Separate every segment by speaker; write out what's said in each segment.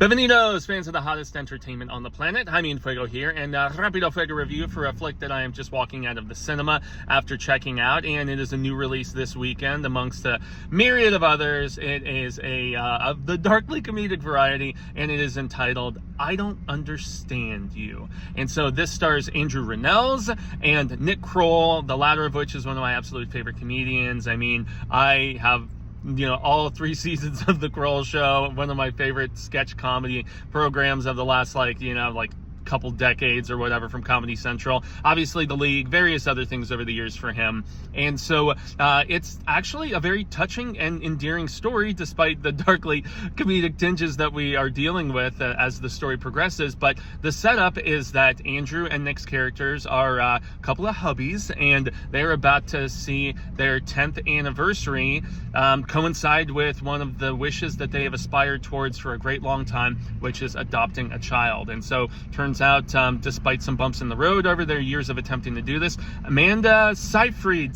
Speaker 1: Bienvenidos, fans of the hottest entertainment on the planet. I'm Enfuego here, and Rapido Fuego review for a flick that I am just walking out of the cinema after checking out, and it is a new release this weekend amongst a myriad of others. It is of the darkly comedic variety, and it is entitled I Don't Understand You. And so this stars Andrew Rannells and Nick Kroll, the latter of which is one of my absolute favorite comedians. I mean, I have all 3 seasons of the Kroll Show, one of my favorite sketch comedy programs of the last couple decades or whatever from Comedy Central. Obviously The League, various other things over the years for him. And so it's actually a very touching and endearing story, despite the darkly comedic tinges that we are dealing with as the story progresses. But the setup is that Andrew and Nick's characters are a couple of hubbies, and they're about to see their 10th anniversary coincide with one of the wishes that they have aspired towards for a great long time, which is adopting a child. And so turns out, despite some bumps in the road over their years of attempting to do this, Amanda Seyfried,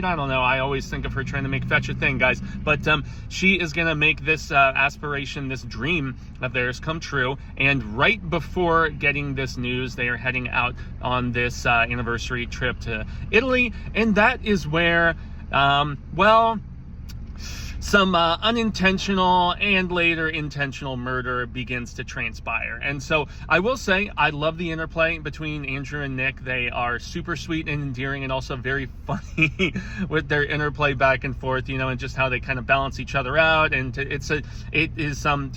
Speaker 1: I don't know, I always think of her trying to make fetch a thing, guys, but she is going to make this aspiration, this dream of theirs come true. And right before getting this news, they are heading out on this anniversary trip to Italy, and that is where, some unintentional and later intentional murder begins to transpire. And so I will say, I love the interplay between Andrew and Nick. They are super sweet and endearing, and also very funny with their interplay back and forth, and just how they kind of balance each other out. And it is from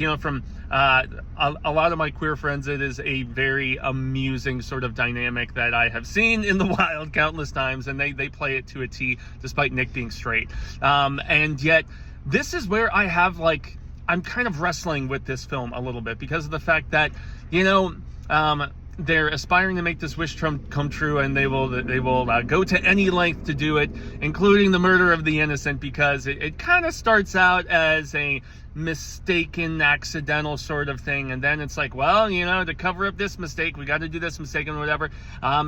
Speaker 1: a lot of my queer friends, it is a very amusing sort of dynamic that I have seen in the wild countless times, and they play it to a T, despite Nick being straight. And yet, this is where I have, I'm kind of wrestling with this film a little bit, because of the fact that, they're aspiring to make this wish come true, and they will go to any length to do it, including the murder of the innocent, because it kind of starts out as a mistaken, accidental sort of thing, and then it's like, well, to cover up this mistake, we got to do this mistake and whatever.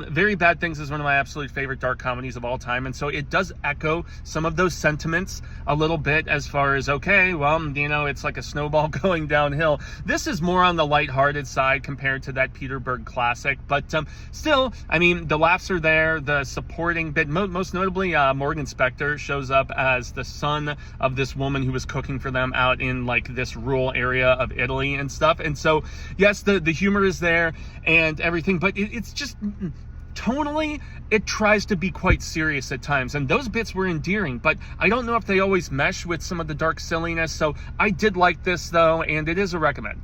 Speaker 1: Very Bad Things is one of my absolute favorite dark comedies of all time, and so it does echo some of those sentiments a little bit, as far as, okay, well, it's like a snowball going downhill. This is more on the lighthearted side compared to that Peter Berg classic, but still, I mean, the laughs are there. The supporting bit, most notably, Morgan Spector shows up as the son of this woman who was cooking for them out in this rural area of Italy and stuff. And so, yes, the humor is there and everything, but it's just tonally, it tries to be quite serious at times, and those bits were endearing, but I don't know if they always mesh with some of the dark silliness. So I did like this, though, and it is a recommend.